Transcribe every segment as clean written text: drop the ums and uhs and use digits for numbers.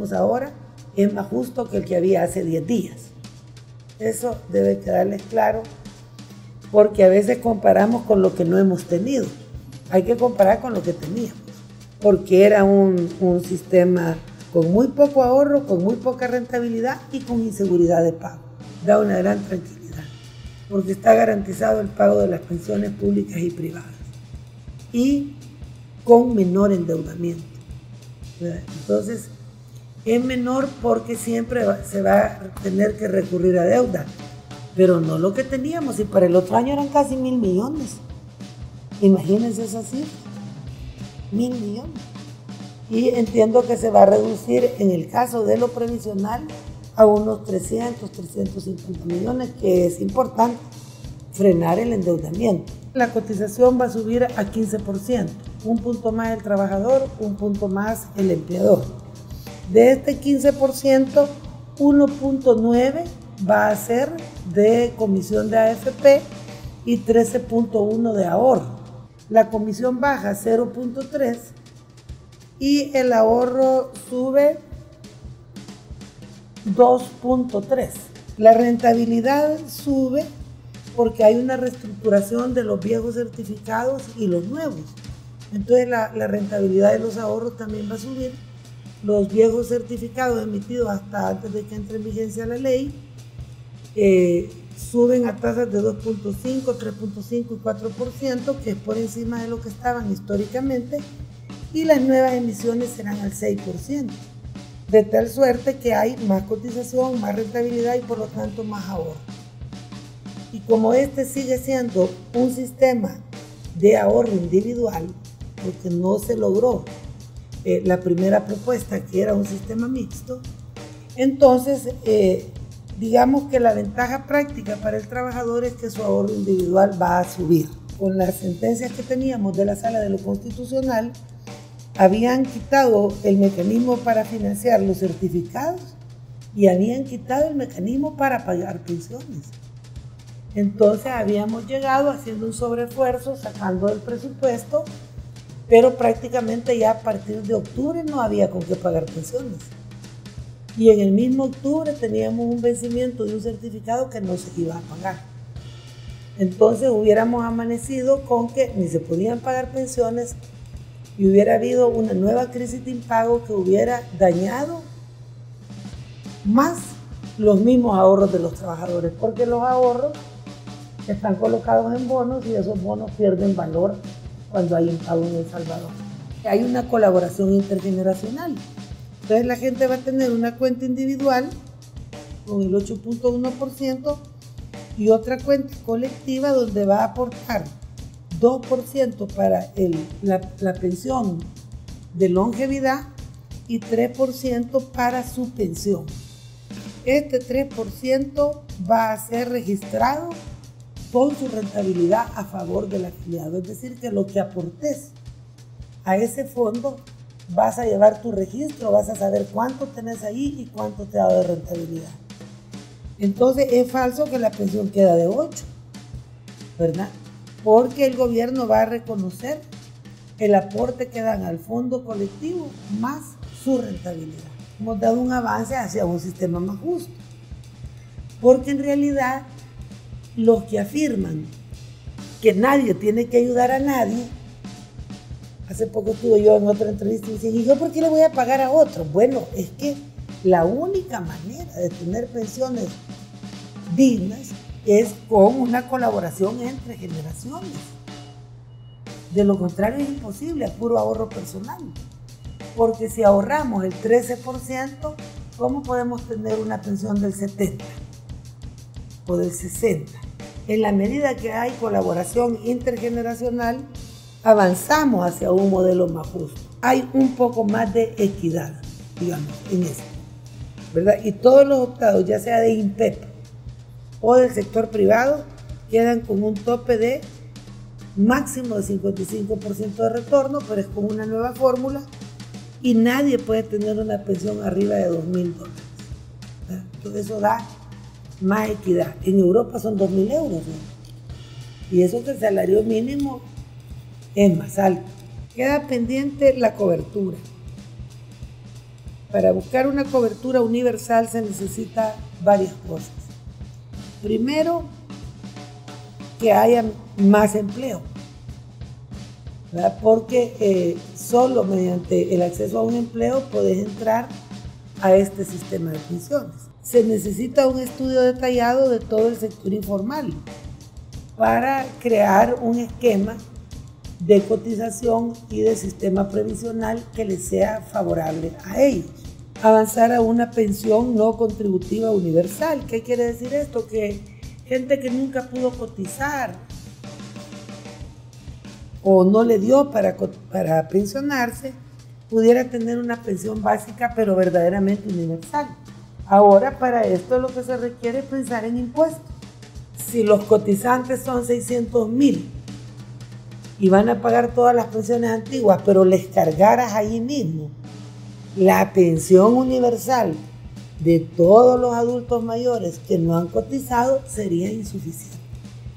tenemos ahora es más justo que el que había hace 10 días. Eso debe quedarles claro, porque a veces comparamos con lo que no hemos tenido. Hay que comparar con lo que teníamos, porque era un sistema con muy poco ahorro, con muy poca rentabilidad y con inseguridad de pago. Da una gran tranquilidad, porque está garantizado el pago de las pensiones públicas y privadas y con menor endeudamiento. Entonces, es menor porque siempre se va a tener que recurrir a deuda, pero no lo que teníamos, y para el otro año eran casi 1.000 millones. Imagínense esa cifra, 1.000 millones. Y entiendo que se va a reducir en el caso de lo previsional a unos 300, 350 millones, que es importante frenar el endeudamiento. La cotización va a subir a 15%, un punto más el trabajador, un punto más el empleador. De este 15%, 1.9 va a ser de comisión de AFP y 13.1 de ahorro. La comisión baja 0.3 y el ahorro sube 2.3. La rentabilidad sube porque hay una reestructuración de los viejos certificados y los nuevos. Entonces la rentabilidad de los ahorros también va a subir. Los viejos certificados emitidos hasta antes de que entre en vigencia la ley suben a tasas de 2.5, 3.5 y 4%, que es por encima de lo que estaban históricamente, y las nuevas emisiones serán al 6%, de tal suerte que hay más cotización, más rentabilidad y por lo tanto más ahorro. Y como este sigue siendo un sistema de ahorro individual, porque no se logró la primera propuesta, que era un sistema mixto, entonces digamos que la ventaja práctica para el trabajador es que su ahorro individual va a subir. Con las sentencias que teníamos de la Sala de lo Constitucional, habían quitado el mecanismo para financiar los certificados y habían quitado el mecanismo para pagar pensiones. Entonces habíamos llegado haciendo un sobreesfuerzo, sacando del presupuesto, pero prácticamente ya a partir de octubre no había con qué pagar pensiones. Y en el mismo octubre teníamos un vencimiento de un certificado que no se iba a pagar. Entonces hubiéramos amanecido con que ni se podían pagar pensiones y hubiera habido una nueva crisis de impago que hubiera dañado más los mismos ahorros de los trabajadores, porque los ahorros están colocados en bonos y esos bonos pierden valor cuando hay impago en El Salvador. Hay una colaboración intergeneracional. Entonces la gente va a tener una cuenta individual con el 8.1% y otra cuenta colectiva donde va a aportar 2% para la pensión de longevidad y 3% para su pensión. Este 3% va a ser registrado con su rentabilidad a favor del afiliado. Es decir, que lo que aportes a ese fondo vas a llevar tu registro, vas a saber cuánto tenés ahí y cuánto te ha dado de rentabilidad. Entonces es falso que la pensión queda de 8, ¿verdad? Porque el gobierno va a reconocer el aporte que dan al fondo colectivo más su rentabilidad. Hemos dado un avance hacia un sistema más justo, porque en realidad los que afirman que nadie tiene que ayudar a nadie, hace poco estuve yo en otra entrevista y decía, ¿y yo por qué le voy a pagar a otro? Bueno, es que la única manera de tener pensiones dignas es con una colaboración entre generaciones. De lo contrario es imposible, a puro ahorro personal. Porque si ahorramos el 13%, ¿cómo podemos tener una pensión del 70% o del 60%? En la medida que hay colaboración intergeneracional, avanzamos hacia un modelo más justo. Hay un poco más de equidad, digamos, en esto, ¿verdad? Y todos los optados, ya sea de INPEP o del sector privado, quedan con un tope de máximo de 55% de retorno, pero es con una nueva fórmula y nadie puede tener una pensión arriba de $2.000. Entonces eso da más equidad. En Europa son 2.000 euros, ¿no? Y eso que el salario mínimo es más alto. Queda pendiente la cobertura. Para buscar una cobertura universal se necesita varias cosas. Primero, que haya más empleo, ¿verdad? Porque solo mediante el acceso a un empleo puedes entrar a este sistema de pensiones. Se necesita un estudio detallado de todo el sector informal para crear un esquema de cotización y de sistema previsional que les sea favorable a ellos. Avanzar a una pensión no contributiva universal. ¿Qué quiere decir esto? Que gente que nunca pudo cotizar o no le dio para pensionarse, pudiera tener una pensión básica pero verdaderamente universal. Ahora para esto lo que se requiere es pensar en impuestos. Si los cotizantes son 600,000 y van a pagar todas las pensiones antiguas, pero les cargaras ahí mismo la pensión universal de todos los adultos mayores que no han cotizado, sería insuficiente.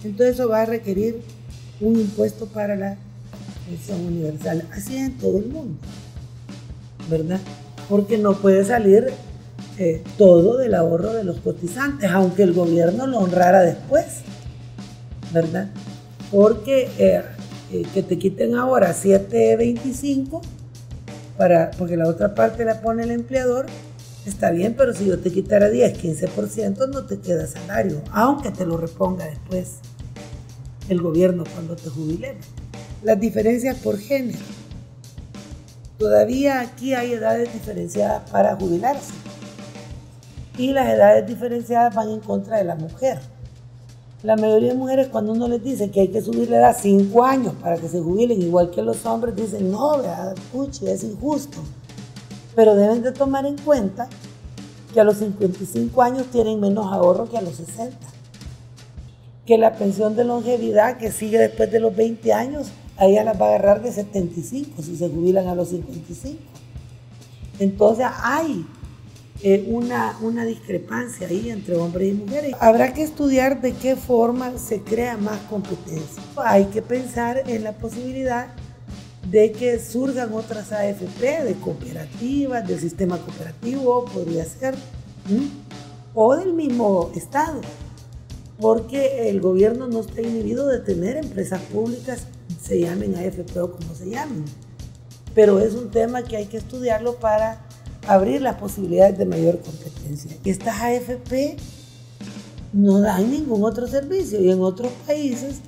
Entonces eso va a requerir un impuesto para la pensión universal. Así es en todo el mundo, ¿verdad? Porque no puede salir todo del ahorro de los cotizantes, aunque el gobierno lo honrara después, ¿verdad? Porque que te quiten ahora 7.25 porque la otra parte la pone el empleador, está bien, pero si yo te quitara 10, 15%, no te queda salario, aunque te lo reponga después el gobierno cuando te jubilemos. Las diferencias por género. Todavía aquí hay edades diferenciadas para jubilarse. Y las edades diferenciadas van en contra de la mujer. La mayoría de mujeres, cuando uno les dice que hay que subir la edad 5 años para que se jubilen igual que los hombres, dicen, no, puchi, es injusto. Pero deben de tomar en cuenta que a los 55 años tienen menos ahorro que a los 60. Que la pensión de longevidad que sigue después de los 20 años, a ella las va a agarrar de 75 si se jubilan a los 55. Entonces hay una discrepancia ahí entre hombres y mujeres. Habrá que estudiar de qué forma se crea más competencia. Hay que pensar en la posibilidad de que surjan otras AFP, de cooperativas, del sistema cooperativo, podría ser, o del mismo Estado, porque el gobierno no está inhibido de tener empresas públicas, se llamen AFP o como se llamen, pero es un tema que hay que estudiarlo para abrir las posibilidades de mayor competencia. Estas AFP no dan ningún otro servicio y en otros países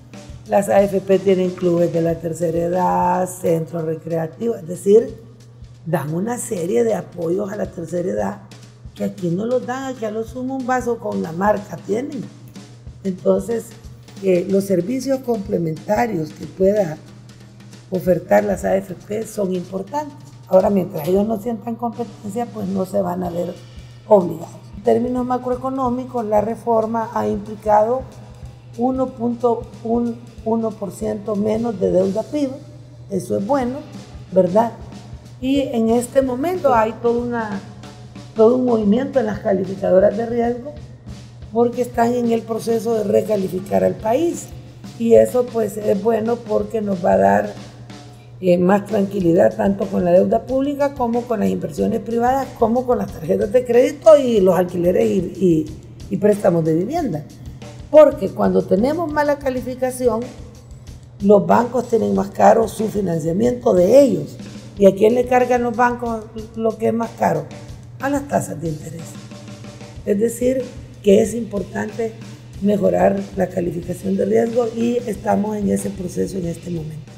las AFP tienen clubes de la tercera edad, centros recreativos, es decir, dan una serie de apoyos a la tercera edad que aquí no los dan, aquí a lo sumo un vaso con la marca tienen. Entonces, los servicios complementarios que pueda ofertar las AFP son importantes. Ahora, mientras ellos no sientan competencia, pues no se van a ver obligados. En términos macroeconómicos, la reforma ha implicado 1.1% menos de deuda PIB, eso es bueno, ¿verdad? Y en este momento hay todo un movimiento en las calificadoras de riesgo porque están en el proceso de recalificar al país y eso pues es bueno porque nos va a dar más tranquilidad tanto con la deuda pública como con las inversiones privadas, como con las tarjetas de crédito y los alquileres y préstamos de vivienda. Porque cuando tenemos mala calificación, los bancos tienen más caro su financiamiento de ellos. ¿Y a quién le cargan los bancos lo que es más caro? A las tasas de interés. Es decir, que es importante mejorar la calificación de riesgo y estamos en ese proceso en este momento.